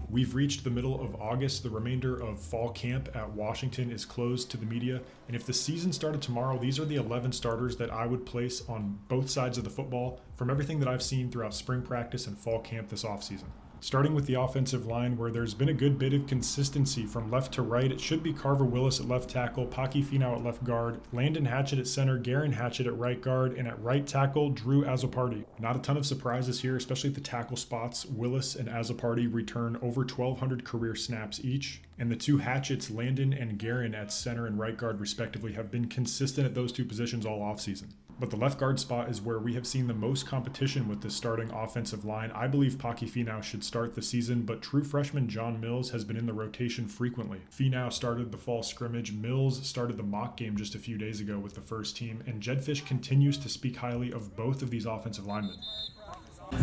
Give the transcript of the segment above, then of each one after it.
We've reached the middle of August. The remainder of fall camp at Washington is closed to the media. And if the season started tomorrow, these are the 11 starters that I would place on both sides of the football from everything that I've seen throughout spring practice and fall camp this offseason. Starting with the offensive line, where there's been a good bit of consistency from left to right. It should be Carver Willis at left tackle, Paki Finau at left guard, Landon Hatchett at center, Garen Hatchett at right guard, and at right tackle, Drew Azopardi. Not a ton of surprises here, especially at the tackle spots. Willis and Azopardi return over 1,200 career snaps each, and the two Hatchetts, Landon and Garen at center and right guard respectively, have been consistent at those two positions all offseason. But the left guard spot is where we have seen the most competition with this starting offensive line. I believe Paki Finau should start the season, but true freshman John Mills has been in the rotation frequently. Finau started the fall scrimmage, Mills started the mock game just a few days ago with the first team, and Jedfish continues to speak highly of both of these offensive linemen.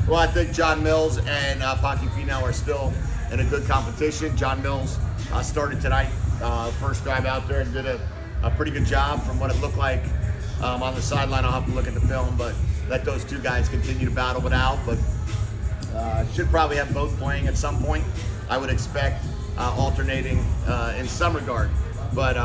Well, I think John Mills and Paki Finau are still in a good competition. John Mills started tonight, first drive out there, and did a pretty good job from what it looked like. On the sideline, I'll have to look at the film, but let those two guys continue to battle it out. But should probably have both playing at some point. I would expect alternating in some regard. But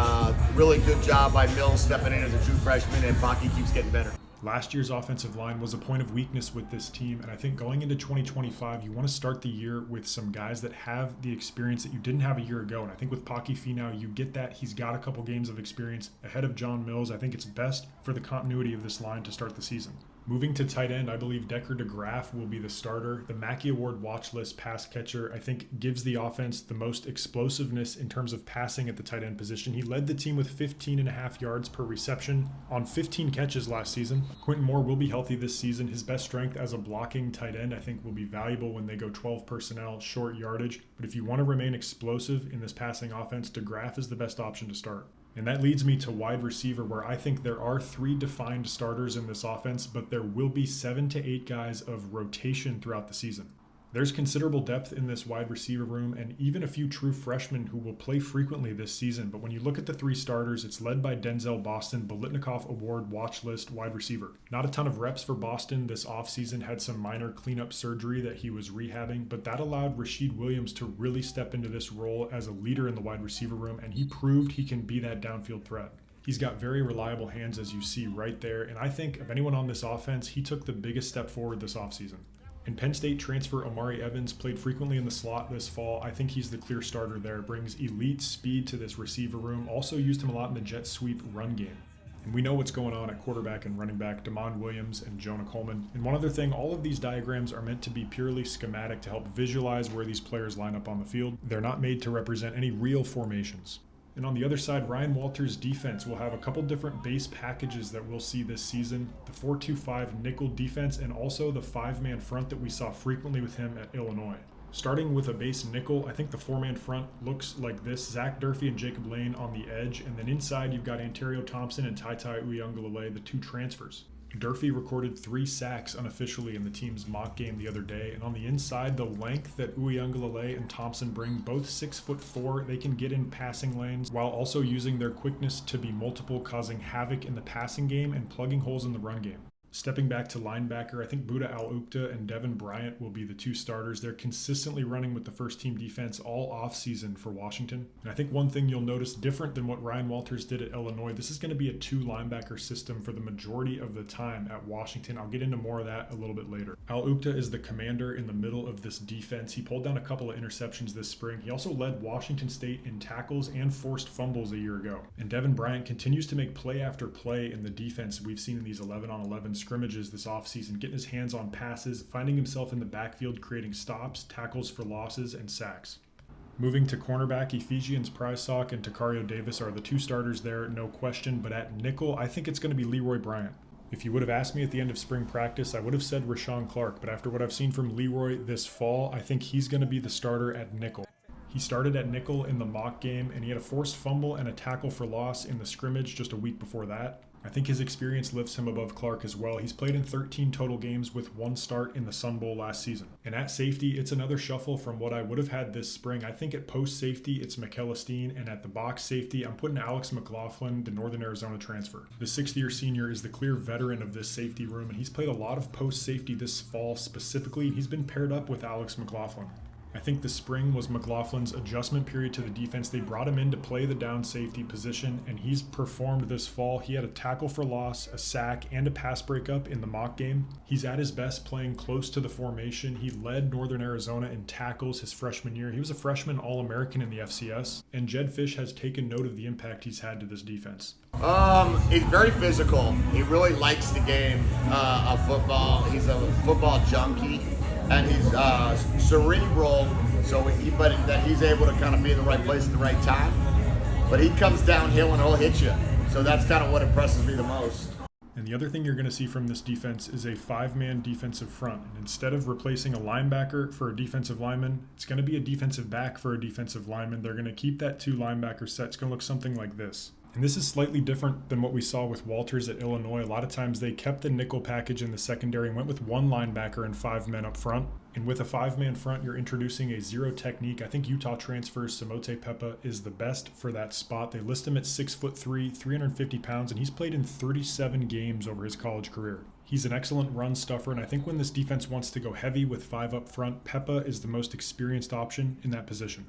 really good job by Mills stepping in as a true freshman, and Paki keeps getting better. Last year's offensive line was a point of weakness with this team, and I think going into 2025, you want to start the year with some guys that have the experience that you didn't have a year ago, and I think with Paki Finau, you get that. He's got a couple games of experience ahead of John Mills. I think it's best for the continuity of this line to start the season. Moving to tight end, I believe Decker DeGraff will be the starter. The Mackey Award watch list pass catcher, I think, gives the offense the most explosiveness in terms of passing at the tight end position. He led the team with 15.5 yards per reception on 15 catches last season. Quentin Moore will be healthy this season. His best strength as a blocking tight end, I think, will be valuable when they go 12 personnel, short yardage. But if you want to remain explosive in this passing offense, DeGraff is the best option to start. And that leads me to wide receiver, where I think there are 3 defined starters in this offense, but there will be 7 to 8 guys of rotation throughout the season. There's considerable depth in this wide receiver room, and even a few true freshmen who will play frequently this season. But when you look at the 3 starters, it's led by Denzel Boston, Bolitnikoff Award watch list wide receiver. Not a ton of reps for Boston this offseason, had some minor cleanup surgery that he was rehabbing, but that allowed Rashid Williams to really step into this role as a leader in the wide receiver room, and he proved he can be that downfield threat. He's got very reliable hands, as you see right there, and I think of anyone on this offense, he took the biggest step forward this offseason. And Penn State transfer Amari Evans played frequently in the slot this fall. I think he's the clear starter there. Brings elite speed to this receiver room. Also used him a lot in the jet sweep run game. And we know what's going on at quarterback and running back, Damon Williams and Jonah Coleman. And one other thing, all of these diagrams are meant to be purely schematic to help visualize where these players line up on the field. They're not made to represent any real formations. And on the other side, Ryan Walters' defense will have a couple different base packages that we'll see this season. The 4-2-5 nickel defense, and also the 5-man front that we saw frequently with him at Illinois. Starting with a base nickel, I think the 4-man front looks like this. Zach Durfee and Jacob Lane on the edge, and then inside you've got Ontario Thompson and Tai Uyunglele, the 2 transfers. Durfee recorded 3 sacks unofficially in the team's mock game the other day, and on the inside, the length that Uyunglele and Thompson bring, both 6'4", they can get in passing lanes while also using their quickness to be multiple, causing havoc in the passing game and plugging holes in the run game. Stepping back to linebacker, I think Buda Al-Ukta and Devin Bryant will be the 2 starters. They're consistently running with the first team defense all offseason for Washington. And I think one thing you'll notice different than what Ryan Walters did at Illinois, this is going to be a 2 linebacker system for the majority of the time at Washington. I'll get into more of that a little bit later. Al-Ukta is the commander in the middle of this defense. He pulled down a couple of interceptions this spring. He also led Washington State in tackles and forced fumbles a year ago. And Devin Bryant continues to make play after play in the defense we've seen in these 11-on-11 scrimmages this offseason, getting his hands on passes, finding himself in the backfield, creating stops, tackles for losses, and sacks. Moving to cornerback, Ephesians Prysock and Takario Davis are the 2 starters there, no question, but at nickel, I think it's going to be Leroy Bryant. If you would have asked me at the end of spring practice, I would have said Rashawn Clark, but after what I've seen from Leroy this fall, I think he's going to be the starter at nickel. He started at nickel in the mock game, and he had a forced fumble and a tackle for loss in the scrimmage just a week before that. I think his experience lifts him above Clark as well. He's played in 13 total games with 1 start in the Sun Bowl last season. And at safety, it's another shuffle from what I would have had this spring. I think at post safety, it's Mikel Esteen, and at the box safety, I'm putting Alex McLaughlin, the Northern Arizona transfer. The 6th-year senior is the clear veteran of this safety room, and he's played a lot of post safety this fall specifically, and he's been paired up with Alex McLaughlin. I think the spring was McLaughlin's adjustment period to the defense. They brought him in to play the down safety position, and he's performed this fall. He had a tackle for loss, a sack, and a pass breakup in the mock game. He's at his best playing close to the formation. He led Northern Arizona in tackles his freshman year. He was a freshman All-American in the FCS, and Jed Fish has taken note of the impact he's had to this defense. He's very physical. He really likes the game of football. He's a football junkie. And he's cerebral, but that he's able to kind of be in the right place at the right time. But he comes downhill and he'll hit you. So that's kind of what impresses me the most. And the other thing you're going to see from this defense is a 5-man defensive front. And instead of replacing a linebacker for a defensive lineman, it's going to be a defensive back for a defensive lineman. They're going to keep that 2 linebacker set. It's going to look something like this. And this is slightly different than what we saw with Walters at Illinois. A lot of times they kept the nickel package in the secondary and went with 1 linebacker and 5 men up front. And with a 5-man front, you're introducing a zero technique. I think Utah transfer Samote Pepa is the best for that spot. They list him at 6'3", 350 pounds, and he's played in 37 games over his college career. He's an excellent run stuffer, and I think when this defense wants to go heavy with 5 up front, Pepa is the most experienced option in that position.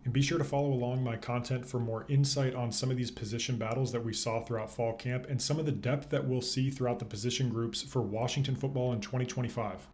And be sure to follow along my content for more insight on some of these position battles that we saw throughout fall camp and some of the depth that we'll see throughout the position groups for Washington football in 2025.